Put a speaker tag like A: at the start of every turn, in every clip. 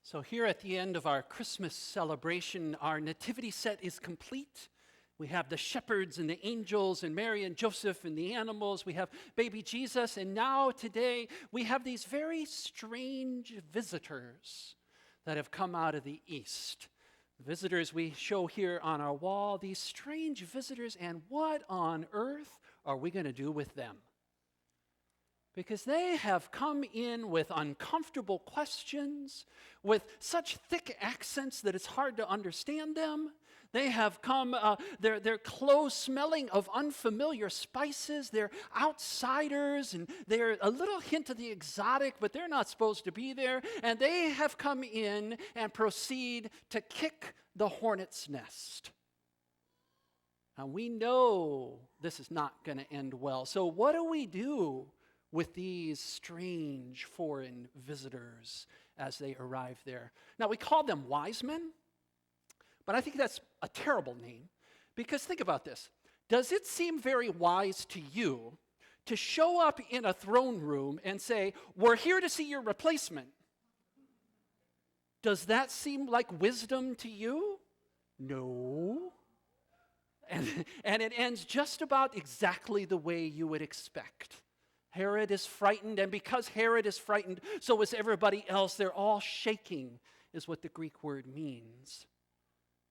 A: So here at the end of our Christmas celebration, our nativity set is complete. We have the shepherds and the angels and Mary and Joseph and the animals. We have baby Jesus. And now today we have these very strange visitors that have come out of the east. Visitors we show here on our wall, these strange visitors, and what on earth are we going to do with them? Because they have come in with uncomfortable questions, with such thick accents that it's hard to understand them. They have come, their clothes smelling of unfamiliar spices. They're outsiders, and they're a little hint of the exotic, but they're not supposed to be there. And they have come in and proceed to kick the hornet's nest. Now, we know this is not going to end well. So what do we do with these strange foreign visitors as they arrive there? Now, we call them wise men, but I think that's a terrible name, because think about this. Does it seem very wise to you to show up in a throne room and say, "We're here to see your replacement"? Does that seem like wisdom to you? No. And it ends just about exactly the way you would expect. Herod is frightened, and because Herod is frightened, so is everybody else. They're all shaking, is what the Greek word means.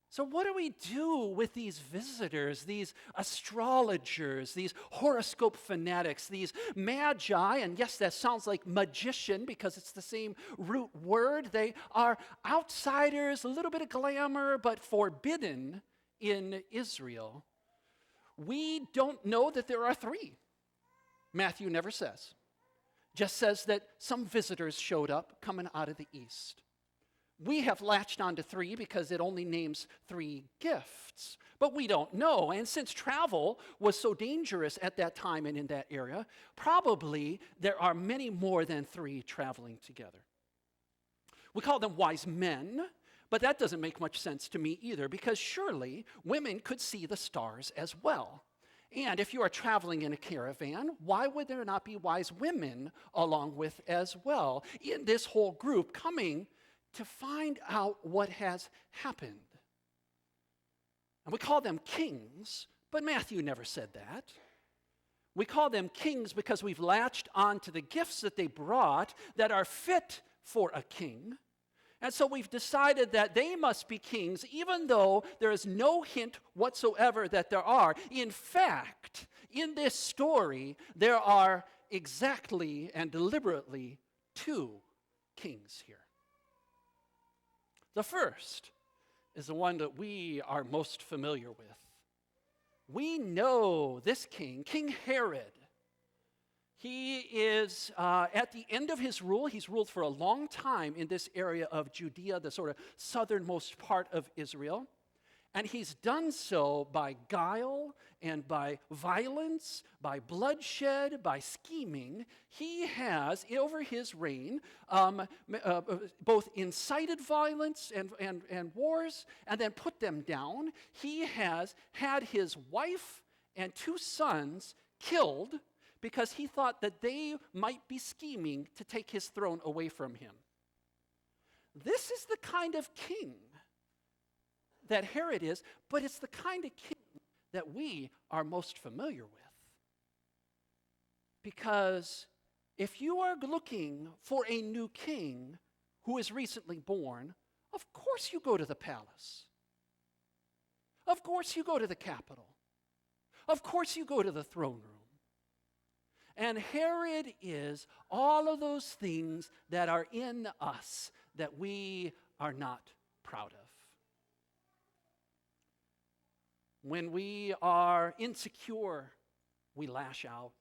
A: So what do we do with these visitors, these astrologers, these horoscope fanatics, these magi? And yes, that sounds like magician because it's the same root word. They are outsiders, a little bit of glamour, but forbidden in Israel. We don't know that there are three. Matthew never says. Just says that some visitors showed up coming out of the east. We have latched onto three because it only names three gifts. But we don't know. And since travel was so dangerous at that time and in that area, probably there are many more than three traveling together. We call them wise men, but that doesn't make much sense to me either, because surely women could see the stars as well. And if you are traveling in a caravan, why would there not be wise women along with as well in this whole group coming to find out what has happened? And we call them kings, but Matthew never said that. We call them kings because we've latched on to the gifts that they brought that are fit for a king. And so we've decided that they must be kings, even though there is no hint whatsoever that there are. In fact, in this story, there are exactly and deliberately two kings here. The first is the one that we are most familiar with. We know this king, King Herod. He is at the end of his rule. He's ruled for a long time in this area of Judea, the sort of southernmost part of Israel. And he's done so by guile and by violence, by bloodshed, by scheming. He has, over his reign, both incited violence and wars and then put them down. He has had his wife and two sons killed because he thought that they might be scheming to take his throne away from him. This is the kind of king that Herod is, but it's the kind of king that we are most familiar with. Because if you are looking for a new king who is recently born, of course you go to the palace. Of course you go to the capital. Of course you go to the throne room. And Herod is all of those things that are in us that we are not proud of. When we are insecure, we lash out.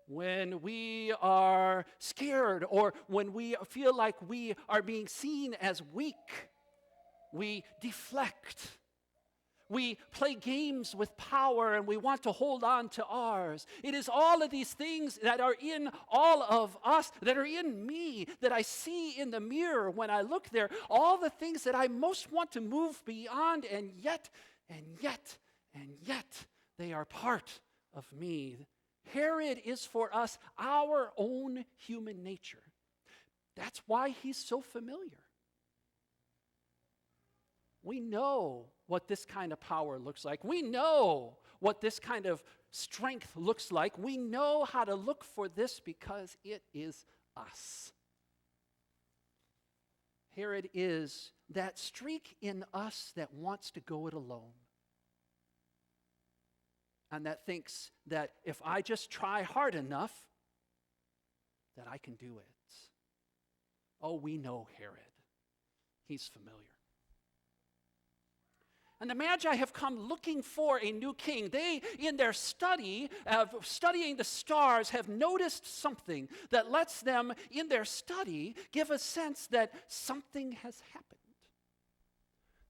A: When we are scared or when we feel like we are being seen as weak, we deflect. We play games with power and we want to hold on to ours. It is all of these things that are in all of us, that are in me, that I see in the mirror when I look there. All the things that I most want to move beyond, and yet, they are part of me. Herod is for us our own human nature. That's why he's so familiar. We know what this kind of power looks like. We know what this kind of strength looks like. We know how to look for this because it is us. Herod is that streak in us that wants to go it alone. And that thinks that if I just try hard enough, that I can do it. Oh, we know Herod. He's familiar. And the Magi have come looking for a new king. They, in their study of studying the stars, have noticed something that lets them, in their study, give a sense that something has happened.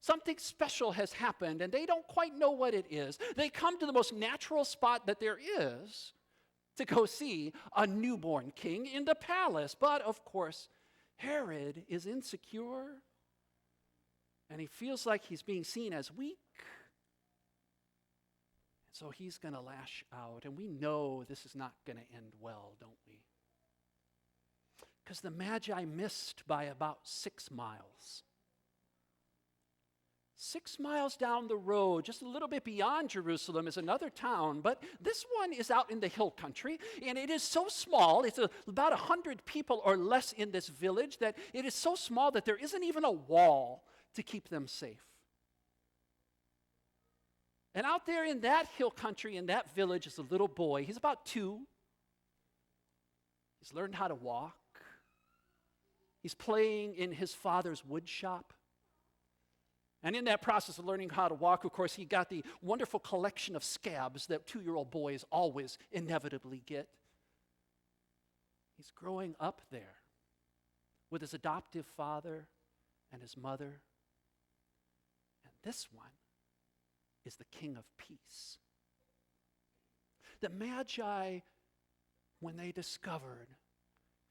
A: Something special has happened, and they don't quite know what it is. They come to the most natural spot that there is to go see a newborn king in the palace. But, of course, Herod is insecure, and he feels like he's being seen as weak. So he's going to lash out, and we know this is not going to end well, don't we? Because the Magi missed by about 6 miles. 6 miles down the road, just a little bit beyond Jerusalem, is another town, but this one is out in the hill country, and it is so small, it's about 100 people or less in this village, that it is so small that there isn't even a wall to keep them safe. And out there in that hill country, in that village, is a little boy. He's about 2. He's learned how to walk. He's playing in his father's wood shop. And in that process of learning how to walk, of course, he got the wonderful collection of scabs that 2-year-old boys always inevitably get. He's growing up there with his adoptive father and his mother. And this one is the King of Peace. The Magi, when they discovered,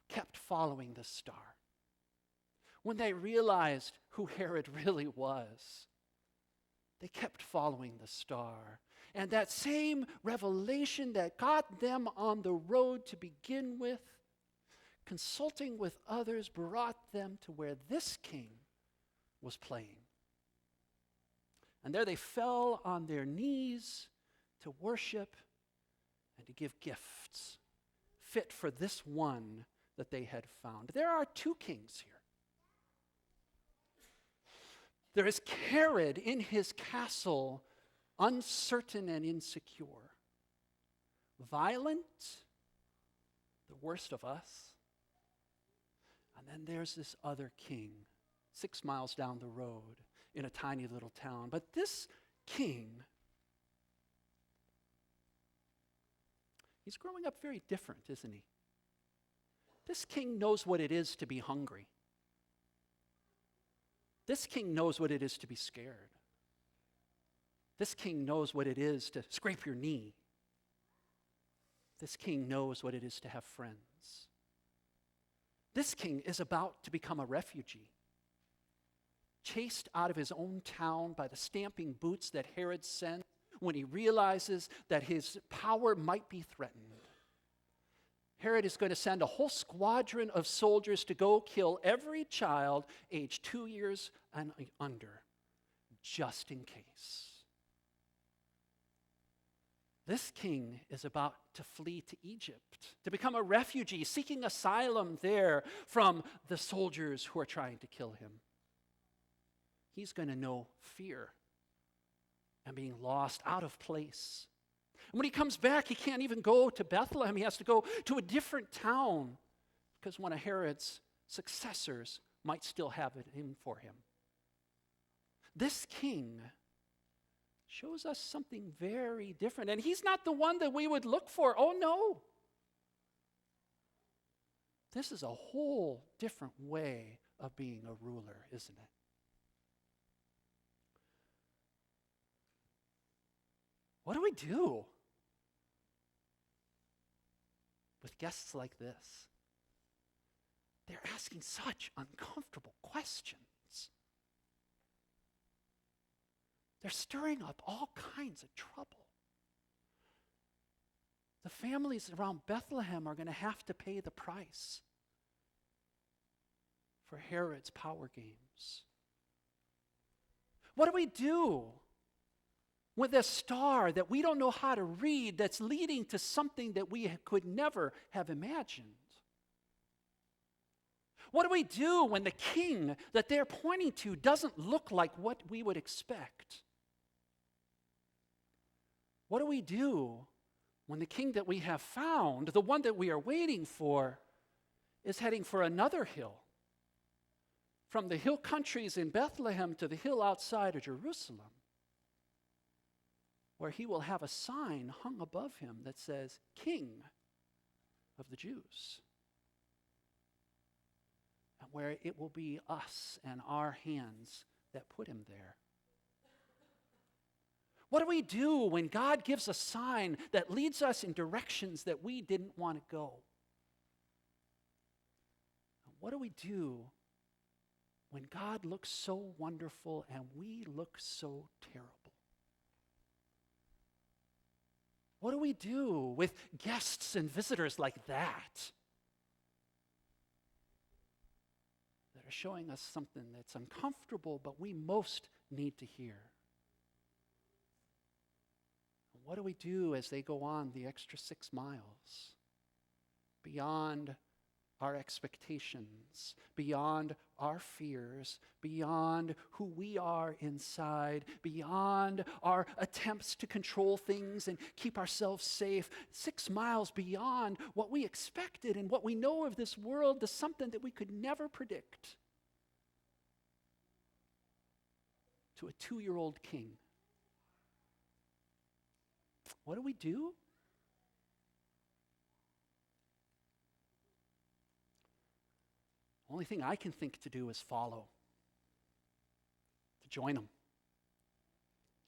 A: kept following the star. When they realized who Herod really was, they kept following the star. And that same revelation that got them on the road to begin with, consulting with others, brought them to where this king was playing. And there they fell on their knees to worship and to give gifts fit for this one that they had found. There are 2 kings here. There is Herod in his castle, uncertain and insecure, violent, the worst of us. And then there's this other king, 6 miles down the road in a tiny little town. But this king, he's growing up very different, isn't he? This king knows what it is to be hungry. This king knows what it is to be scared. This king knows what it is to scrape your knee. This king knows what it is to have friends. This king is about to become a refugee, chased out of his own town by the stamping boots that Herod sent when he realizes that his power might be threatened. Herod is going to send a whole squadron of soldiers to go kill every child aged 2 years and under, just in case. This king is about to flee to Egypt, to become a refugee, seeking asylum there from the soldiers who are trying to kill him. He's going to know fear and being lost, out of place. And when he comes back, he can't even go to Bethlehem. He has to go to a different town because one of Herod's successors might still have it in for him. This king shows us something very different. And he's not the one that we would look for. Oh, no. This is a whole different way of being a ruler, isn't it? What do we do with guests like this? They're asking such uncomfortable questions. They're stirring up all kinds of trouble. The families around Bethlehem are going to have to pay the price for Herod's power games. What do we do with a star that we don't know how to read that's leading to something that we could never have imagined? What do we do when the king that they're pointing to doesn't look like what we would expect? What do we do when the king that we have found, the one that we are waiting for, is heading for another hill? From the hill countries in Bethlehem to the hill outside of Jerusalem, where he will have a sign hung above him that says, King of the Jews. And where it will be us and our hands that put him there. What do we do when God gives a sign that leads us in directions that we didn't want to go? What do we do when God looks so wonderful and we look so terrible? What do we do with guests and visitors like that are showing us something that's uncomfortable, but we most need to hear? What do we do as they go on the extra 6 miles? Beyond our expectations, beyond our fears, beyond who we are inside, beyond our attempts to control things and keep ourselves safe, 6 miles beyond what we expected and what we know of this world to something that we could never predict. To a 2-year-old king. What do we do? Only thing I can think to do is follow. To join them.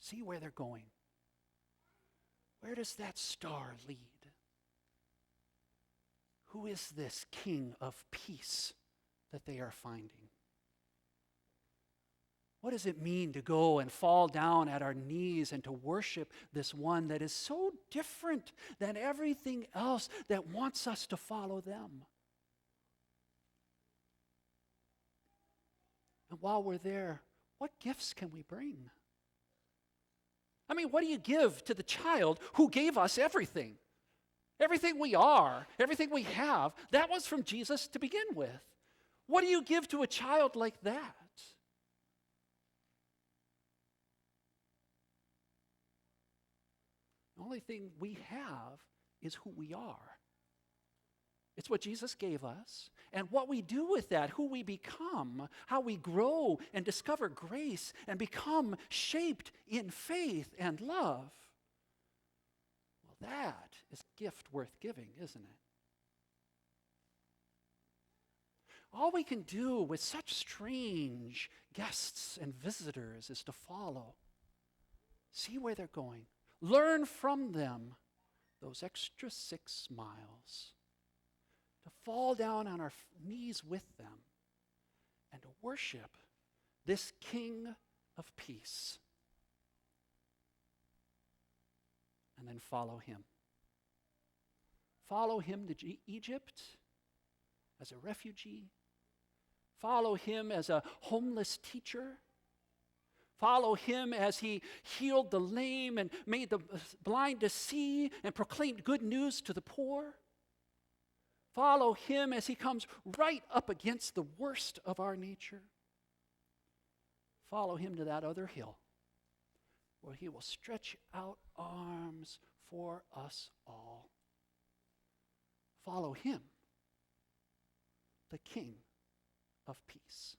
A: See where they're going. Where does that star lead? Who is this King of peace that they are finding? What does it mean to go and fall down at our knees and to worship this one that is so different than everything else that wants us to follow them? And while we're there, what gifts can we bring? I mean, what do you give to the child who gave us everything? Everything we are, everything we have, that was from Jesus to begin with. What do you give to a child like that? The only thing we have is who we are. It's what Jesus gave us. And what we do with that, who we become, how we grow and discover grace and become shaped in faith and love. Well, that is a gift worth giving, isn't it? All we can do with such strange guests and visitors is to follow. See where they're going. Learn from them those extra 6 miles. To fall down on our knees with them and to worship this King of peace. And then follow him. Follow him to Egypt as a refugee. Follow him as a homeless teacher. Follow him as he healed the lame and made the blind to see and proclaimed good news to the poor. Follow him as he comes right up against the worst of our nature. Follow him to that other hill where he will stretch out arms for us all. Follow him, the King of peace.